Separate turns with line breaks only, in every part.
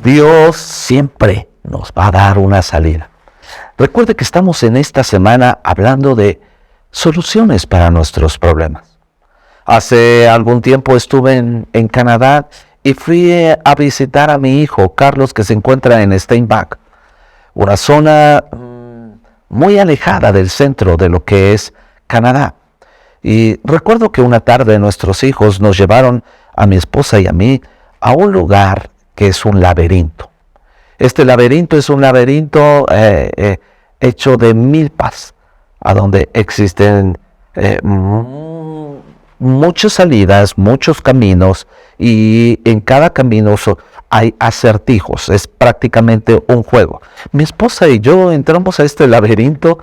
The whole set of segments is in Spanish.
Dios siempre nos va a dar una salida. Recuerde que estamos en esta semana hablando de soluciones para nuestros problemas. Hace algún tiempo estuve en Canadá y fui a visitar a mi hijo Carlos, que se encuentra en Steinbach, una zona muy alejada del centro de lo que es Canadá. Y recuerdo que una tarde nuestros hijos nos llevaron a mi esposa y a mí a un lugar que es un laberinto. Este laberinto es un laberinto hecho de milpas, a donde existen muchas salidas, muchos caminos, y en cada camino hay acertijos. Es prácticamente un juego. Mi esposa y yo entramos a este laberinto,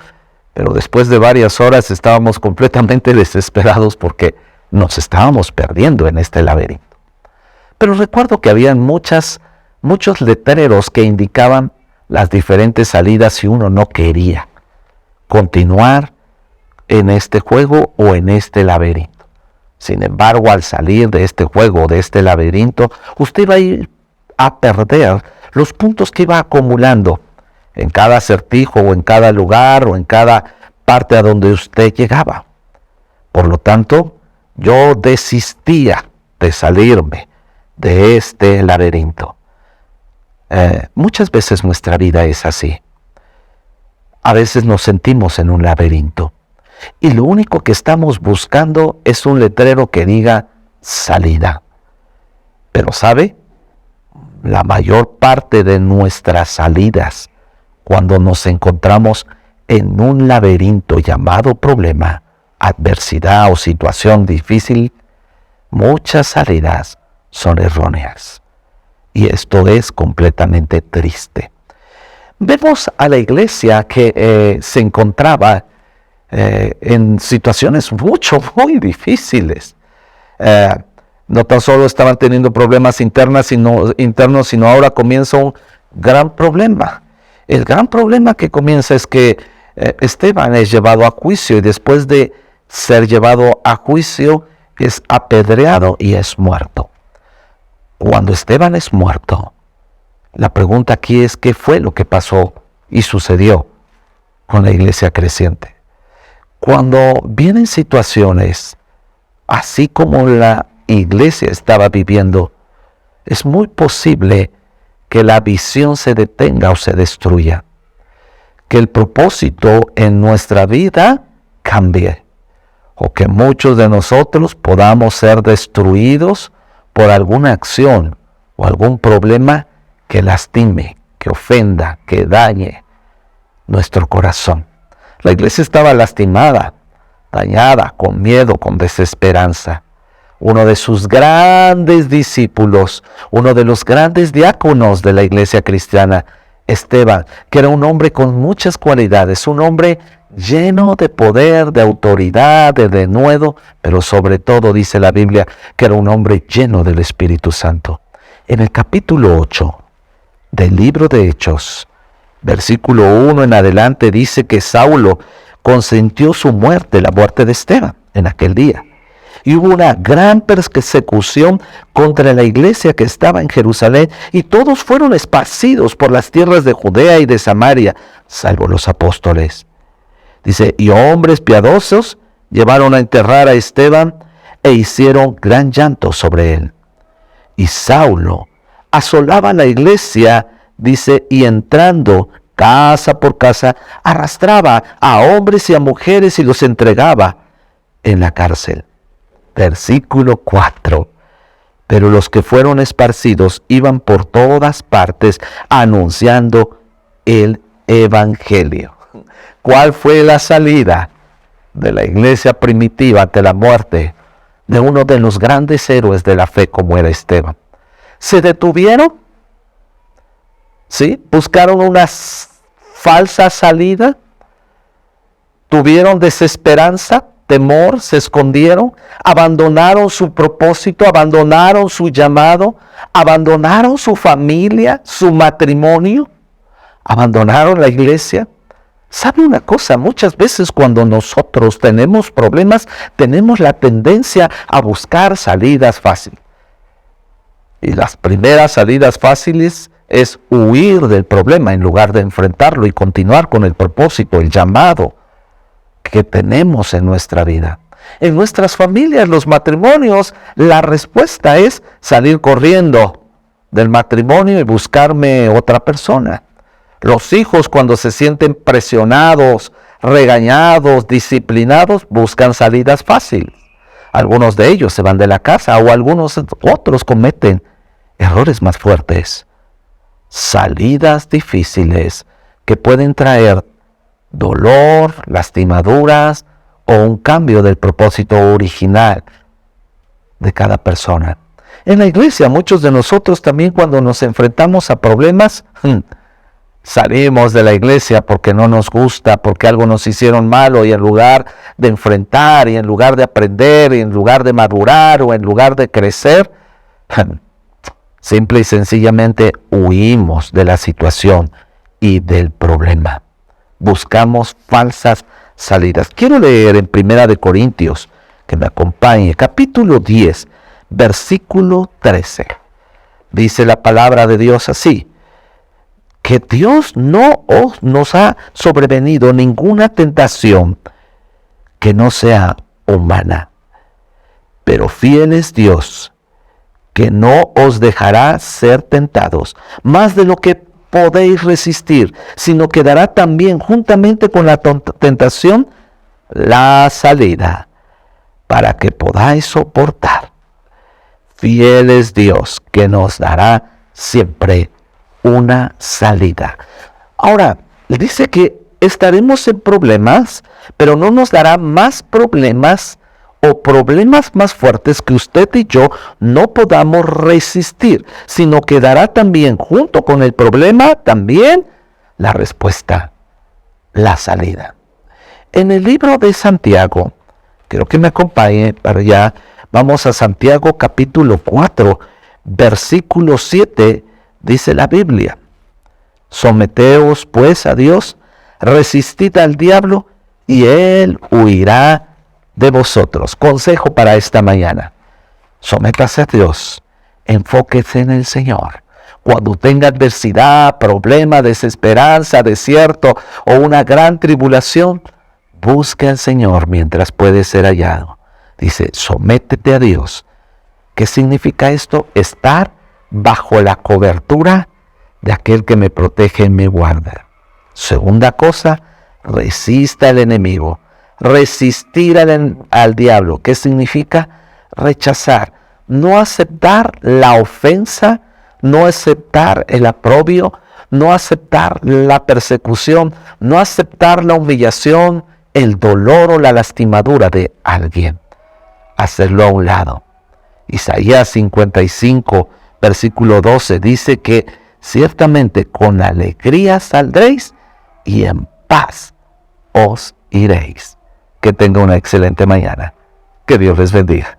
pero después de varias horas estábamos completamente desesperados porque nos estábamos perdiendo en este laberinto. Pero recuerdo que habían muchos letreros que indicaban las diferentes salidas si uno no quería continuar en este juego o en este laberinto. Sin embargo, al salir de este juego, de este laberinto, usted va a ir a perder los puntos que iba acumulando en cada acertijo o en cada lugar o en cada parte a donde usted llegaba. Por lo tanto, yo desistía de salirme de este laberinto. Muchas veces nuestra vida es así. A veces nos sentimos en un laberinto y lo único que estamos buscando es un letrero que diga salida. Pero ¿sabe? La mayor parte de nuestras salidas, cuando nos encontramos en un laberinto llamado problema, adversidad o situación difícil, muchas salidas son erróneas. Y esto es completamente triste. Vemos a la iglesia que se encontraba en situaciones muy difíciles. No tan solo estaban teniendo problemas internos, sino ahora comienza un gran problema. El gran problema que comienza es que Esteban es llevado a juicio y después de ser llevado a juicio es apedreado y es muerto. Cuando Esteban es muerto, la pregunta aquí es ¿qué fue lo que pasó y sucedió con la iglesia creciente? Cuando vienen situaciones así como la iglesia estaba viviendo, es muy posible que la visión se detenga o se destruya, que el propósito en nuestra vida cambie, o que muchos de nosotros podamos ser destruidos por alguna acción o algún problema que lastime, que ofenda, que dañe nuestro corazón. La iglesia estaba lastimada, dañada, con miedo, con desesperanza. Uno de sus grandes discípulos, uno de los grandes diáconos de la iglesia cristiana, Esteban, que era un hombre con muchas cualidades, un hombre lleno de poder, de autoridad, de denuedo, pero sobre todo dice la Biblia que era un hombre lleno del Espíritu Santo. En el capítulo 8 del libro de Hechos, versículo 1 en adelante, dice que Saulo consintió su muerte, la muerte de Esteban, en aquel día. Y hubo una gran persecución contra la iglesia que estaba en Jerusalén, y todos fueron esparcidos por las tierras de Judea y de Samaria, salvo los apóstoles. Dice, y hombres piadosos llevaron a enterrar a Esteban e hicieron gran llanto sobre él. Y Saulo asolaba la iglesia, dice, y entrando casa por casa, arrastraba a hombres y a mujeres y los entregaba en la cárcel. Versículo 4. Pero los que fueron esparcidos iban por todas partes anunciando el evangelio. ¿Cuál fue la salida de la iglesia primitiva ante la muerte de uno de los grandes héroes de la fe como era Esteban? ¿Se detuvieron? ¿Sí? ¿Buscaron una falsa salida? ¿Tuvieron desesperanza? Temor, se escondieron, abandonaron su propósito, abandonaron su llamado, abandonaron su familia, su matrimonio, abandonaron la iglesia. ¿Sabe una cosa? Muchas veces cuando nosotros tenemos problemas, tenemos la tendencia a buscar salidas fáciles. Y las primeras salidas fáciles es huir del problema en lugar de enfrentarlo y continuar con el propósito, el llamado que tenemos en nuestra vida. En nuestras familias, los matrimonios, la respuesta es salir corriendo del matrimonio y buscarme otra persona. Los hijos, cuando se sienten presionados, regañados, disciplinados, buscan salidas fáciles. Algunos de ellos se van de la casa o algunos otros cometen errores más fuertes. Salidas difíciles que pueden traer dolor, lastimaduras o un cambio del propósito original de cada persona. En la iglesia, muchos de nosotros también, cuando nos enfrentamos a problemas, salimos de la iglesia porque no nos gusta, porque algo nos hicieron malo, y en lugar de enfrentar, y en lugar de aprender, y en lugar de madurar, o en lugar de crecer, simple y sencillamente huimos de la situación y del problema. Buscamos falsas salidas. Quiero leer en 1 Corintios, que me acompañe, capítulo 10, versículo 13. Dice la palabra de Dios así: que Dios no nos ha sobrevenido ninguna tentación que no sea humana, pero fiel es Dios, que no os dejará ser tentados más de lo que podéis resistir, sino que dará también juntamente con la tentación la salida, para que podáis soportar. Fiel es Dios, que nos dará siempre una salida. Ahora, dice que estaremos en problemas, pero no nos dará más problemas o problemas más fuertes que usted y yo no podamos resistir, sino que dará también, junto con el problema, también la respuesta, la salida. En el libro de Santiago, quiero que me acompañe para allá, vamos a Santiago capítulo 4, versículo 7, dice la Biblia: someteos pues a Dios, resistid al diablo y él huirá de vosotros. Consejo para esta mañana: sométase a Dios, enfóquese en el Señor. Cuando tenga adversidad, problema, desesperanza, desierto o una gran tribulación, busque al Señor mientras puede ser hallado. Dice, sométete a Dios. ¿Qué significa esto? Estar bajo la cobertura de aquel que me protege y me guarda. Segunda cosa, resista al enemigo. Resistir al diablo. ¿Qué significa? Rechazar. No aceptar la ofensa, no aceptar el aprobio, no aceptar la persecución, no aceptar la humillación, el dolor o la lastimadura de alguien. Hacerlo a un lado. Isaías 55, versículo 12 dice que ciertamente con alegría saldréis y en paz os iréis. Que tenga una excelente mañana. Que Dios les bendiga.